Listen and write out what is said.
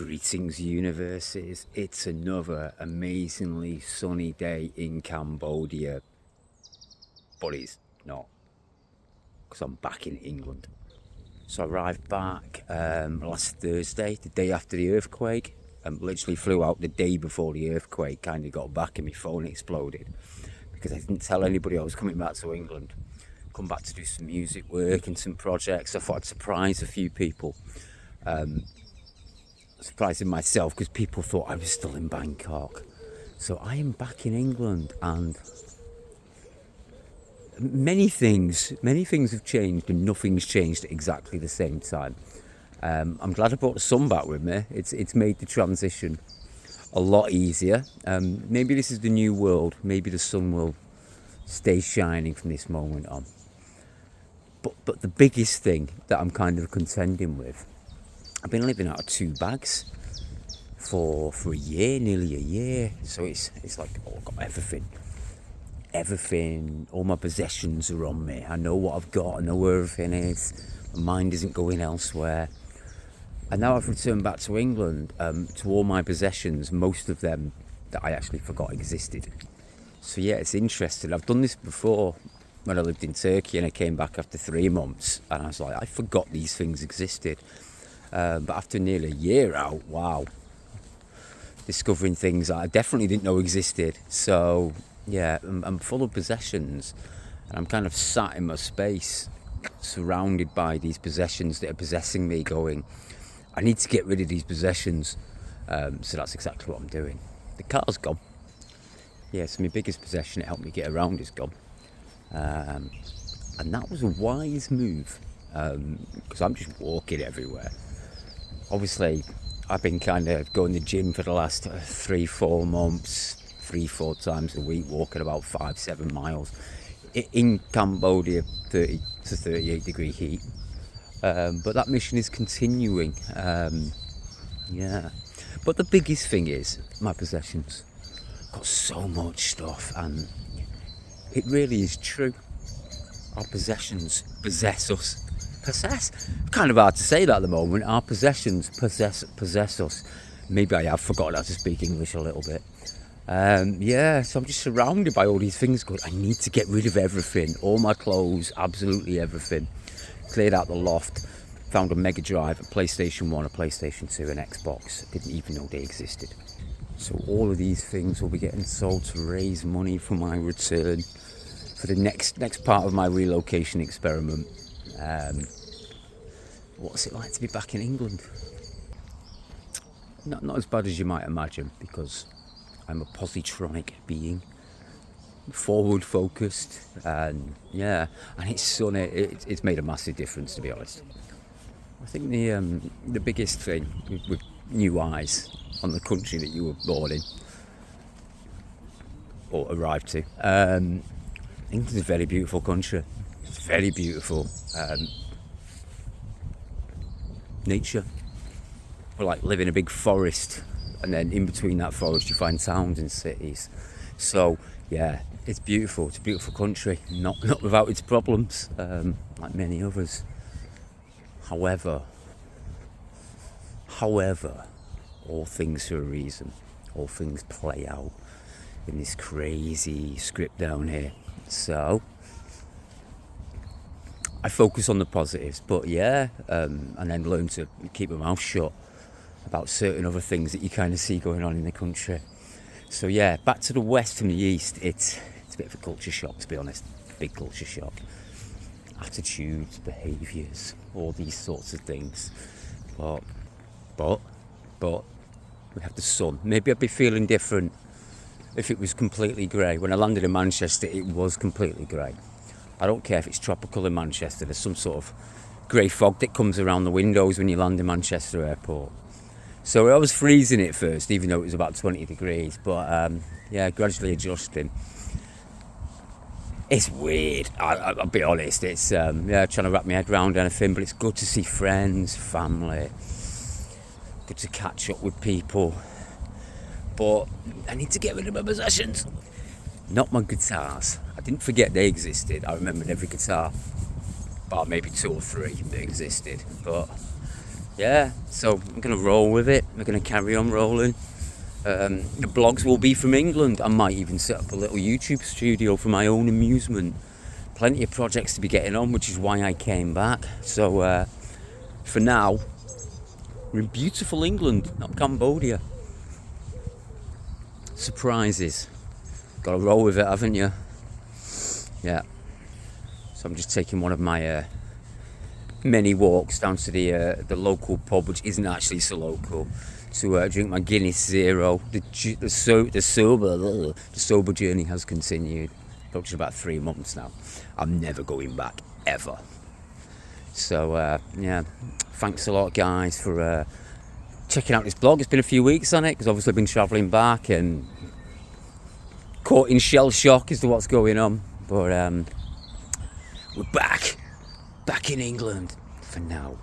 Greetings, universes. It's another amazingly sunny day in Cambodia, but it's not, because I'm back in England. So I arrived back last Thursday, the day after the earthquake. Literally flew out the day before the earthquake. Kind of got back and my phone exploded because I didn't tell anybody I was coming back to England. Come back to do some music work and some projects. I thought I'd surprise a few people. Surprising myself because people thought I was still in Bangkok. So I am back in England, and many things have changed, and nothing's changed at exactly the same time. I'm glad I brought the sun back with me. It's made the transition a lot easier. Maybe this is the new world. Maybe the sun will stay shining from this moment on. But the biggest thing that I'm kind of contending with, I've been living out of 2 bags for a year, nearly a year. So it's like, I've got everything, all my possessions are on me. I know what I've got, I know where everything is. My mind isn't going elsewhere. And now I've returned back to England, to all my possessions, most of them that I actually forgot existed. So yeah, it's interesting. I've done this before when I lived in Turkey, and I came back after 3 months, and I was like, I forgot these things existed. But after nearly a year out, wow, discovering things that I definitely didn't know existed. So yeah, I'm full of possessions, and I'm kind of sat in my space, surrounded by these possessions that are possessing me, going, I need to get rid of these possessions. So that's exactly what I'm doing. The car's gone. Yeah, so my biggest possession that helped me get around is gone. And that was a wise move, because I'm just walking everywhere. Obviously, I've been kind of going to the gym for the last 3-4 months, 3-4 times a week, walking about 5-7 miles in Cambodia, 30 to 38 degree heat. But that mission is continuing. Yeah. But the biggest thing is my possessions. I've got so much stuff, and it really is true. Our possessions possess us. Possess? Kind of hard to say that at the moment. Our possessions possess us. Maybe I have forgotten how to speak English a little bit. Yeah, so I'm just surrounded by all these things going, I need to get rid of everything. All my clothes, absolutely everything. Cleared out the loft. Found a Mega Drive, a PlayStation 1, a PlayStation 2, an Xbox. Didn't even know they existed. So all of these things will be getting sold to raise money for my return, for the next part of my relocation experiment. What's it like to be back in England? Not as bad as you might imagine, because I'm a positronic being, forward focused, and yeah, and it's sunny. It's made a massive difference, to be honest. I think the biggest thing with new eyes on the country that you were born in or arrived to, England's a very beautiful country. It's very beautiful. Nature. We're like live in a big forest, and then in between that forest you find towns and cities. So yeah, it's beautiful. It's a beautiful country, not without its problems, like many others. However, all things for a reason. All things play out in this crazy script down here. So I focus on the positives, but yeah, and then learn to keep my mouth shut about certain other things that you kind of see going on in the country. So yeah, back to the west from the east, it's a bit of a culture shock, to be honest. Big culture shock. Attitudes, behaviours, all these sorts of things. But we have the sun. Maybe I'd be feeling different if it was completely grey. When I landed in Manchester, it was completely grey. I don't care if it's tropical in Manchester. There's some sort of grey fog that comes around the windows when you land in Manchester Airport. So I was freezing at first, even though it was about 20 degrees. But yeah, gradually adjusting. It's weird, I'll be honest. It's trying to wrap my head around anything, but it's good to see friends, family. Good to catch up with people. But I need to get rid of my possessions. Not my guitars. I didn't forget they existed. I remembered every guitar, bar maybe 2 or 3 that existed. But yeah, so I'm gonna roll with it. I'm gonna carry on rolling. The blogs will be from England. I might even set up a little YouTube studio for my own amusement. Plenty of projects to be getting on, which is why I came back. So for now, we're in beautiful England, not Cambodia. Surprises. Got to roll with it, haven't you? Yeah. So I'm just taking one of my many walks down to the local pub, which isn't actually so local, to drink my Guinness Zero. The sober journey has continued. Approaching about 3 months now. I'm never going back ever. So yeah, thanks a lot, guys, for checking out this blog. It's been a few weeks on it because obviously I've been travelling back and caught in shell shock as to what's going on. But we're back in England for now.